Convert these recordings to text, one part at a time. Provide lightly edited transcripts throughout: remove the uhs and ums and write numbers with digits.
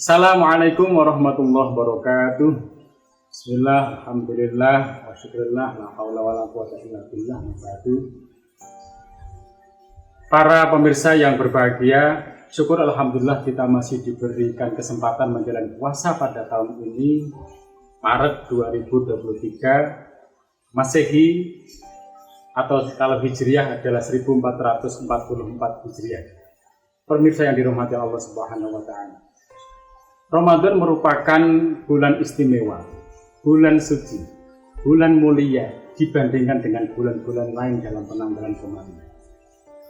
Assalamualaikum warahmatullahi wabarakatuh. Bismillah, alhamdulillah, wa syukurillah, la haula wa la quwwata illa billah. Para pemirsa yang berbahagia, syukur alhamdulillah kita masih diberikan kesempatan menjalani puasa pada tahun ini, Maret 2023, Masehi atau kalau Hijriah adalah 1444 Hijriah. Pemirsa yang dirahmati Allah Subhanahu wa taala. Ramadan merupakan bulan istimewa, bulan suci, bulan mulia dibandingkan dengan bulan-bulan lain dalam penanggalan kemarin.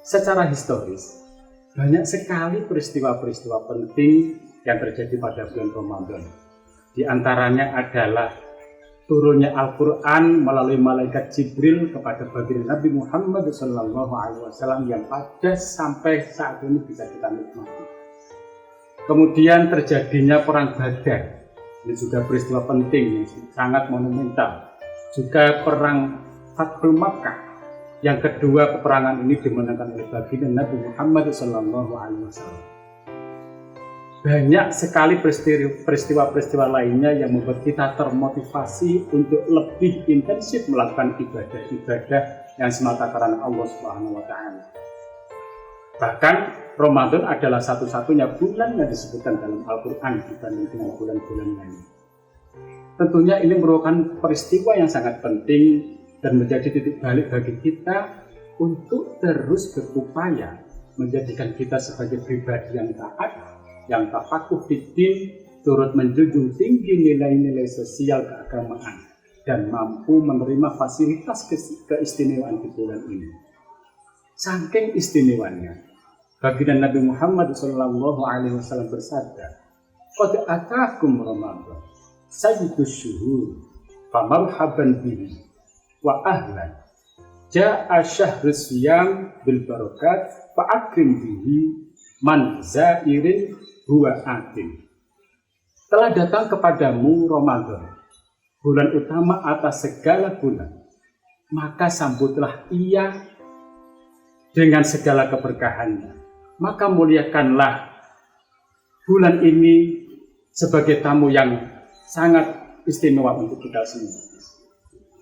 Secara historis, banyak sekali peristiwa-peristiwa penting yang terjadi pada bulan Ramadan. Di antaranya adalah turunnya Al-Quran melalui malaikat Jibril kepada baginda Nabi Muhammad SAW yang pada sampai saat ini bisa kita nikmati. Kemudian terjadinya perang Badar, ini juga peristiwa penting yang sangat monumental. Juga perang Fathul Makkah, yang kedua peperangan ini dimenangkan oleh baginda Nabi Muhammad SAW. Banyak sekali peristiwa-peristiwa lainnya yang membuat kita termotivasi untuk lebih intensif melakukan ibadah-ibadah yang semata karena Allah Subhanahu wa taala. Bahkan Ramadan adalah satu-satunya bulan yang disebutkan dalam Al-Quran dibanding dengan bulan-bulan lain. Tentunya ini merupakan peristiwa yang sangat penting dan menjadi titik balik bagi kita untuk terus berupaya menjadikan kita sebagai pribadi yang taat, yang tafakuh fiddin, turut menjunjung tinggi nilai-nilai sosial keagamaan dan mampu menerima fasilitas keistimewaan di bulan ini. Saking istimewanya, baginda Nabi Muhammad SAW bersabda, "Qad atakum Ramadan, sayyidus syuhur, famarhaban bihi wa ahlan. Ja'a syahrus siyam bil barakat, fa'akrim bihi man zairin huwa akim." Telah datang kepadamu Ramadan, bulan utama atas segala bulan, maka sambutlah ia dengan segala keberkahannya. Maka muliakanlah bulan ini sebagai tamu yang sangat istimewa untuk kita semua.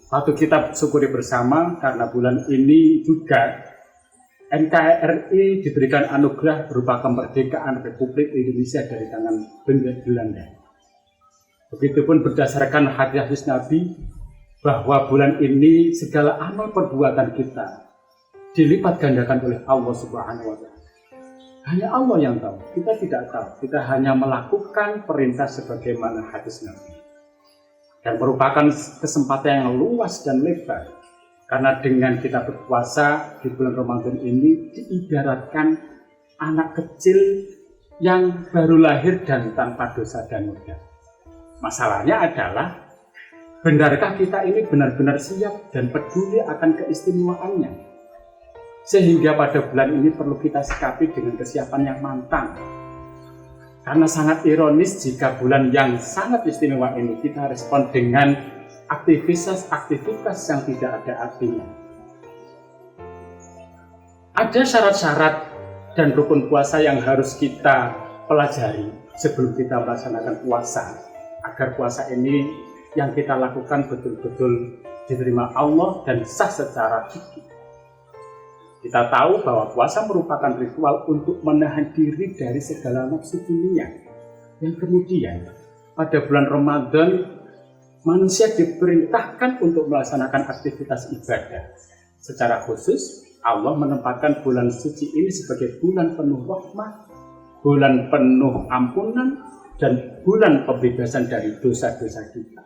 Patut kita syukuri bersama karena bulan ini juga NKRI diberikan anugerah berupa kemerdekaan Republik Indonesia dari tangan Belanda. Begitupun berdasarkan hadis Nabi bahwa bulan ini segala amal perbuatan kita dilipat gandakan oleh Allah Subhanahu wa taala. Hanya Allah yang tahu, kita tidak tahu. Kita hanya melakukan perintah sebagaimana hadis Nabi. Dan merupakan kesempatan yang luas dan lebar. Karena dengan kita berpuasa di bulan Ramadan ini diibaratkan anak kecil yang baru lahir dan tanpa dosa dan noda. Masalahnya adalah, benarkah kita ini benar-benar siap dan peduli akan keistimewaannya? Sehingga pada bulan ini perlu kita sikapi dengan kesiapan yang matang. Karena sangat ironis jika bulan yang sangat istimewa ini kita respon dengan aktivitas yang tidak ada artinya. Ada syarat-syarat dan rukun puasa yang harus kita pelajari sebelum kita melaksanakan puasa, agar puasa ini yang kita lakukan betul-betul diterima Allah dan sah secara fikih. Kita tahu bahwa puasa merupakan ritual untuk menahan diri dari segala nafsu dunia. Yang kemudian pada bulan Ramadan manusia diperintahkan untuk melaksanakan aktivitas ibadah. Secara khusus Allah menempatkan bulan suci ini sebagai bulan penuh rahmat, bulan penuh ampunan, dan bulan pembebasan dari dosa-dosa kita.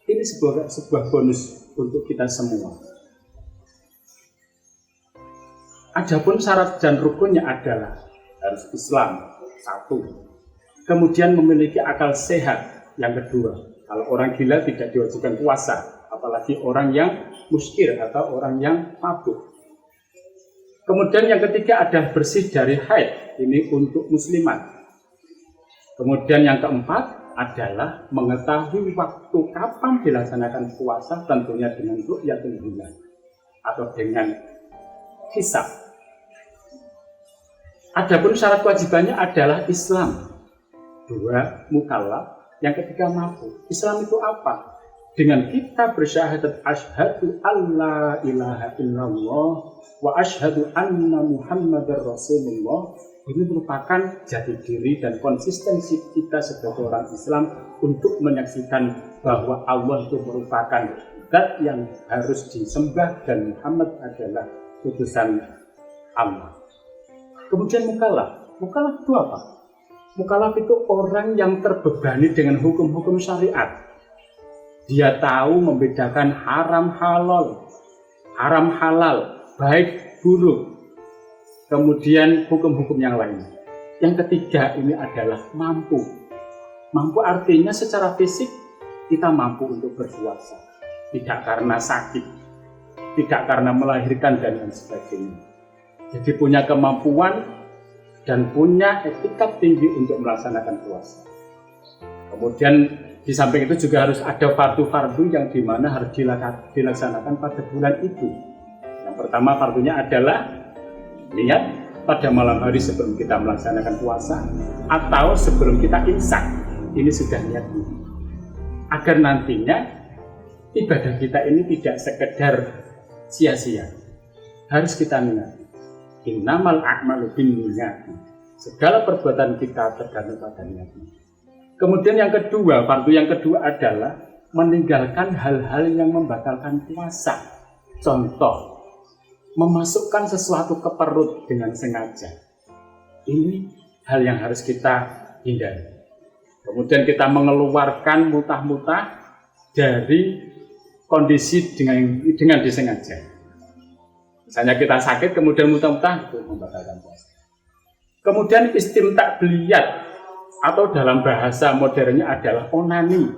Ini sebuah bonus untuk kita semua. Adapun syarat dan rukunnya adalah harus Islam, satu. Kemudian memiliki akal sehat, yang kedua. Kalau orang gila tidak diwajibkan puasa, apalagi orang yang muskir atau orang yang mabuk. Kemudian yang ketiga adalah bersih dari haid, ini untuk muslimat. Kemudian yang keempat adalah mengetahui waktu kapan dilaksanakan puasa, tentunya dengan ru'yatul hilal atau dengan hisab. Adapun syarat kewajibannya adalah Islam. dua mukallaf, yang ketiga mampu. Islam itu apa? Dengan kita bersyahadat asyhadu alla ilaha illallah wa asyhadu anna muhammadar rasulullah, ini merupakan jati diri dan konsistensi kita sebagai orang Islam untuk menyaksikan bahwa Allah itu merupakan zat yang harus disembah dan Muhammad adalah utusan Allah. Kemudian mukallaf itu apa? Mukallaf itu orang yang terbebani dengan hukum-hukum syariat. Dia tahu membedakan haram halal, baik buruk, kemudian hukum-hukum yang lain. Yang ketiga ini adalah mampu. Mampu artinya secara fisik kita mampu untuk berpuasa, tidak karena sakit, tidak karena melahirkan dan lain sebagainya. Jadi punya kemampuan dan punya etika tinggi untuk melaksanakan puasa. Kemudian di samping itu juga harus ada fardu-fardu yang dimana harus dilaksanakan pada bulan itu. Yang pertama fardunya adalah niat pada malam hari sebelum kita melaksanakan puasa atau sebelum kita imsak. Ini sudah niat dulu. Agar nantinya ibadah kita ini tidak sekedar sia-sia. Harus kita niat. Innamal a'malu binniyati. Segala perbuatan kita tergantung pada niatnya. Kemudian yang kedua, fardu yang kedua adalah meninggalkan hal-hal yang membatalkan puasa. Contoh, memasukkan sesuatu ke perut dengan sengaja. Ini hal yang harus kita hindari. Kemudian kita mengeluarkan mutah-mutah dari kondisi dengan disengaja. Misalnya kita sakit, kemudian mutah-mutah, itu membatalkan puasa. Kemudian istimta' biliyat, atau dalam bahasa modernnya adalah onani,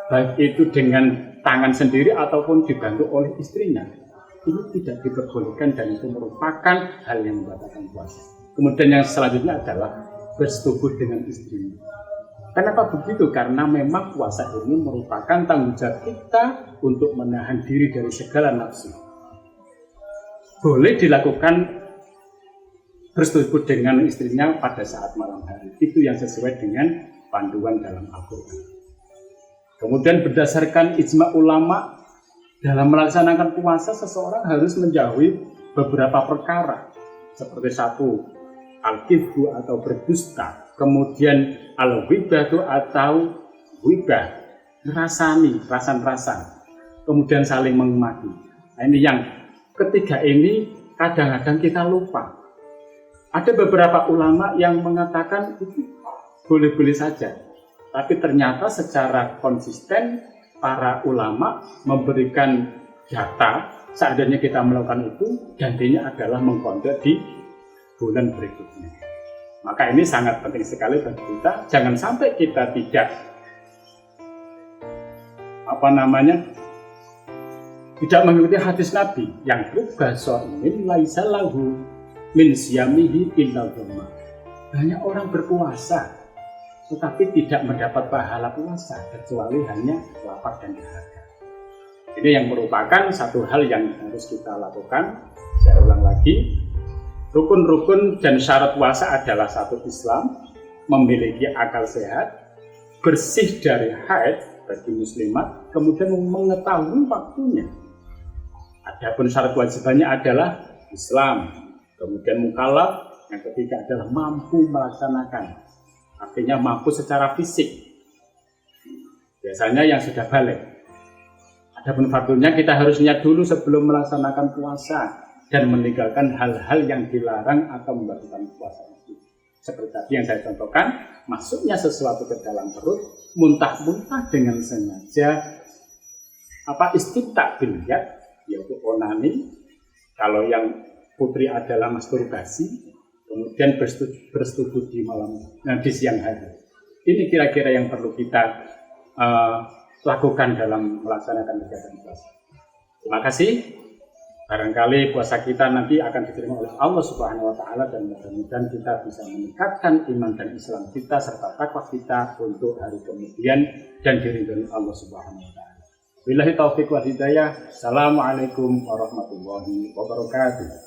baik itu dengan tangan sendiri ataupun dibantu oleh istrinya. Ini tidak diperbolehkan dan itu merupakan hal yang membatalkan puasa. Kemudian yang selanjutnya adalah bersetubuh dengan istrinya. Kenapa begitu? Karena memang puasa ini merupakan tanggung jawab kita untuk menahan diri dari segala nafsu. Boleh dilakukan bersetubuh dengan istrinya pada saat malam hari. Itu yang sesuai dengan panduan dalam Al-Quran. Kemudian berdasarkan ijma ulama, dalam melaksanakan puasa seseorang harus menjauhi beberapa perkara. Seperti satu, al-kidbu atau berdusta. Kemudian al-wibatu atau wibah, ngerasani, rasan-rasan. Kemudian saling mengemaki. Nah, ini yang ketiga ini kadang-kadang kita lupa. Ada beberapa ulama yang mengatakan itu boleh-boleh saja. Tapi ternyata secara konsisten para ulama memberikan data seandainya kita melakukan itu, gantinya adalah mengkontak di bulan berikutnya. Maka ini sangat penting sekali bagi kita. Jangan sampai kita tidak tidak mengikuti hadis Nabi yang rubbasoimin laisa lahu min siyamihi illa dhamma. Banyak orang berpuasa tetapi tidak mendapat pahala puasa kecuali hanya lapar dan dahaga. Ini yang merupakan satu hal yang harus kita lakukan. Saya ulang lagi, rukun-rukun dan syarat puasa adalah satu, Islam, memiliki akal sehat, bersih dari haid bagi muslimat, kemudian mengetahui waktunya. Adapun syarat kewajibannya adalah Islam, kemudian mukallaf, yang ketiga adalah mampu melaksanakan. Artinya mampu secara fisik. Biasanya yang sudah balik. Adapun fardunya kita harus niat dulu sebelum melaksanakan puasa dan meninggalkan hal-hal yang dilarang atau membatalkan puasa itu. Seperti tadi yang saya contohkan, masuknya sesuatu ke dalam perut, muntah-muntah dengan sengaja, istimta' biliyat, yaitu onani. Kalau yang putri adalah masturbasi, kemudian bersetubuh di di siang hari. Ini kira-kira yang perlu kita lakukan dalam melaksanakan kegiatan puasa. Terima kasih. Barangkali puasa kita nanti akan diterima oleh Allah Subhanahu wa Ta'ala, dan mudah-mudahan kita bisa meningkatkan iman dan Islam kita serta takwa kita untuk hari kemudian dan diridhoi Allah Subhanahu wa Ta'ala. Billahi taufiq wal hidayah. Assalamualaikum warahmatullahi wabarakatuh.